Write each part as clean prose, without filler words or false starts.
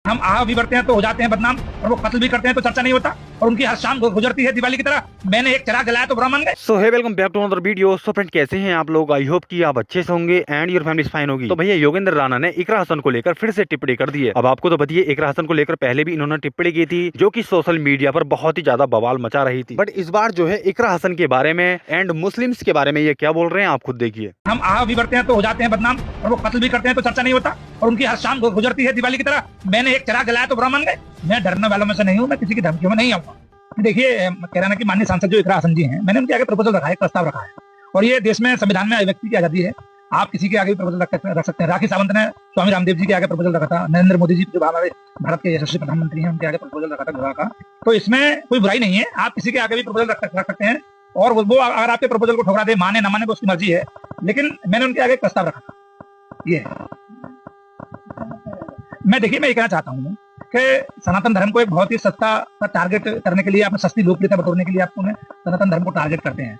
हम आह भी बढ़ते हैं तो हो जाते हैं बदनाम, और वो कत्ल भी करते हैं तो चर्चा नहीं होता, और उनकी हर शाम गुजरती है दिवाली की तरह। मैंने एक चिराग जलाया तो बुरा मान गए। So hey welcome back to another video. So friend, कैसे हैं आप लोग? आई होप कि आप अच्छे से होंगे एंड योर फैमिली फाइन होगी। तो भैया योगेंद्र राणा ने इकरा हसन को लेकर फिर से टिप्पणी कर दी है। अब आपको तो बताइए, इकरा हसन को लेकर पहले भी इन्होंने टिप्पणी की थी जो कि सोशल मीडिया पर बहुत ही ज्यादा बवाल मचा रही थी। बट इस बार जो है इकरा हसन के बारे में एंड मुस्लिम्स के बारे में ये क्या बोल रहे हैं आप खुद देखिए। हम आह भी बढ़ते हैं तो हो जाते हैं बदनाम, और वो कत्ल भी करते हैं तो चर्चा नहीं होता, और उनकी हर शाम गुजरती है दिवाली की तरह। मैंने एक चिराग जलाया तो बुरा मान गए। मैं डरने वालों में से नहीं हूँ, मैं किसी की धमकियों में नहीं आऊंगा। देखिए, कह रहा ना कि माननीय सांसद जो इकरा हसन जी हैं, मैंने उनके आगे प्रपोजल रखा है, प्रस्ताव रखा है, और ये देश में संविधान में अभिव्यक्ति की आजादी है। आप किसी के आगे भी प्रपोजल रख सकते हैं। राखी सावंत ने स्वामी रामदेव जी के आगे प्रपोजल रखा था, नरेंद्र मोदी जी जो हमारे भारत के यशस्वी प्रधानमंत्री हैं, उनके आगे प्रपोजल रखा था विवाह का। तो इसमें कोई बुराई नहीं है, आप किसी के आगे भी प्रपोजल रख सकते हैं, और वो अगर आपके प्रपोजल को ठुकरा दे, माने ना माने, वो उसकी मर्जी है। लेकिन मैंने उनके आगे एक प्रस्ताव रखा था। ये मैं ये कहना चाहता हूँ कि सनातन धर्म को एक बहुत ही सस्ता टारगेट करने के लिए, आप सस्ती लोकप्रियता बटोरने के लिए आप उन्हें सनातन धर्म को टारगेट करते हैं।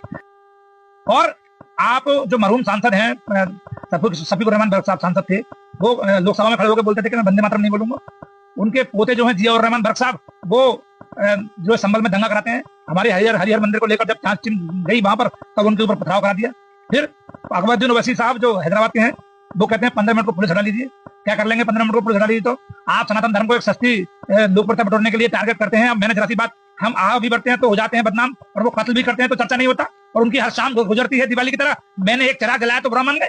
और आप जो मरहूम सांसद हैं, शफीकुर रहमान बर्क साहब सांसद थे, वो लोकसभा में खड़े होकर बोलते थे कि मैं वंदे मातरम नहीं बोलूंगा। उनके पोते जो हैं जियाउर रहमान बर्क साहब, वो जो संभल में दंगा कराते हैं, हमारे हरिहर मंदिर को लेकर जब जांच गई वहां पर, तब उनके ऊपर पथराव करा दिया। फिर अकबरुद्दीन ओवैसी साहब जो हैदराबाद के हैं, वो कहते हैं 15 मिनट को पुलिस हटा लीजिए। क्या कर लेंगे 15 मिनट को पुलिस हटा लीजिए? तो आप सनातन धर्म को एक सस्ती लोकप्रियता बटोरने के लिए टारगेट करते हैं। मैंने जरा सी बात, हम आह भी बढ़ते हैं तो हो जाते हैं बदनाम, और वो कत्ल भी करते हैं तो चर्चा नहीं होता, और उनकी हर शाम गुजरती है दिवाली की तरह। मैंने एक चिराग जलाया तो बुरा मान गए।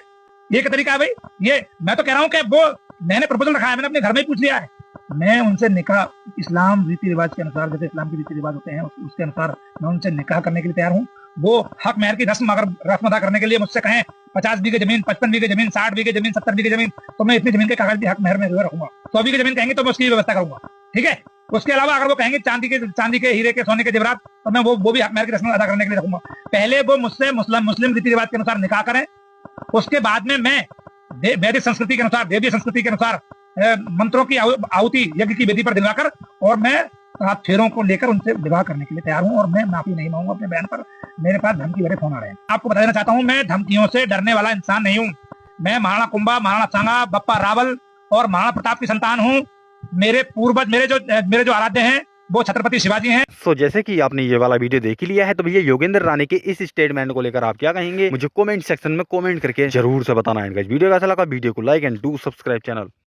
ये क्या तरीका है भाई? ये मैं तो कह रहा हूँ कि वो मैंने प्रपोजल रखा है, मैंने अपने घर में ही पूछ लिया है। मैं उनसे निकाह, इस्लाम रीति रिवाज के अनुसार, जैसे इस्लाम के रीति रिवाज होते हैं उसके अनुसार मैं उनसे निकाह करने के लिए तैयार हूँ। वो हक मेहर की रस्म अदा करने के लिए मुझसे कहें 50 बीघे जमीन, 55 बीघे जमीन, 60 बीघे जमीन, 70 बीघे जमीन, तो मैं इतनी जमीन के कागज भी हक मेहर में रखूंगा। 100 बीघे जमीन कहेंगे तो मैं उसकी व्यवस्था करूंगा, ठीक है। उसके अलावा अगर वो कहेंगे चांदी के हीरे के, सोने के जेवरात, तो मैं वो भी हक मेहर की रस्म अदा करने के लिए रखूंगा। पहले वो मुझसे मुस्लिम रीति रिवाज के अनुसार निकाह करें, उसके बाद में मैं वैदिक संस्कृति के अनुसार, देवीय संस्कृति के अनुसार मंत्रों की आहुति यज्ञ की वेदी पर दिलवाकर, और मैं 7 फेरों को लेकर उनसे विवाह करने के लिए तैयार हूं। और मैं माफी नहीं मांगूंगा अपने बयान पर। मेरे पास धमकी भरे फोन आ रहे हैं। आपको बता देना चाहता हूं, मैं धमकियों से डरने वाला इंसान नहीं हूं। मैं महाराणा कुंभा, महाराणा सांगा, बप्पा रावल और महाराणा प्रताप की संतान हूं। मेरे पूर्वज, मेरे जो आराध्य हैं, वो छत्रपति शिवाजी हैं। सो जैसे कि आपने ये वाला वीडियो देख ही लिया है, तो भैया योगेंद्र राणे के इस स्टेटमेंट को लेकर आप क्या कहेंगे? मुझे कमेंट सेक्शन में कमेंट करके जरूर से बताना है। वीडियो कैसा लगा? वीडियो को like and do subscribe channel.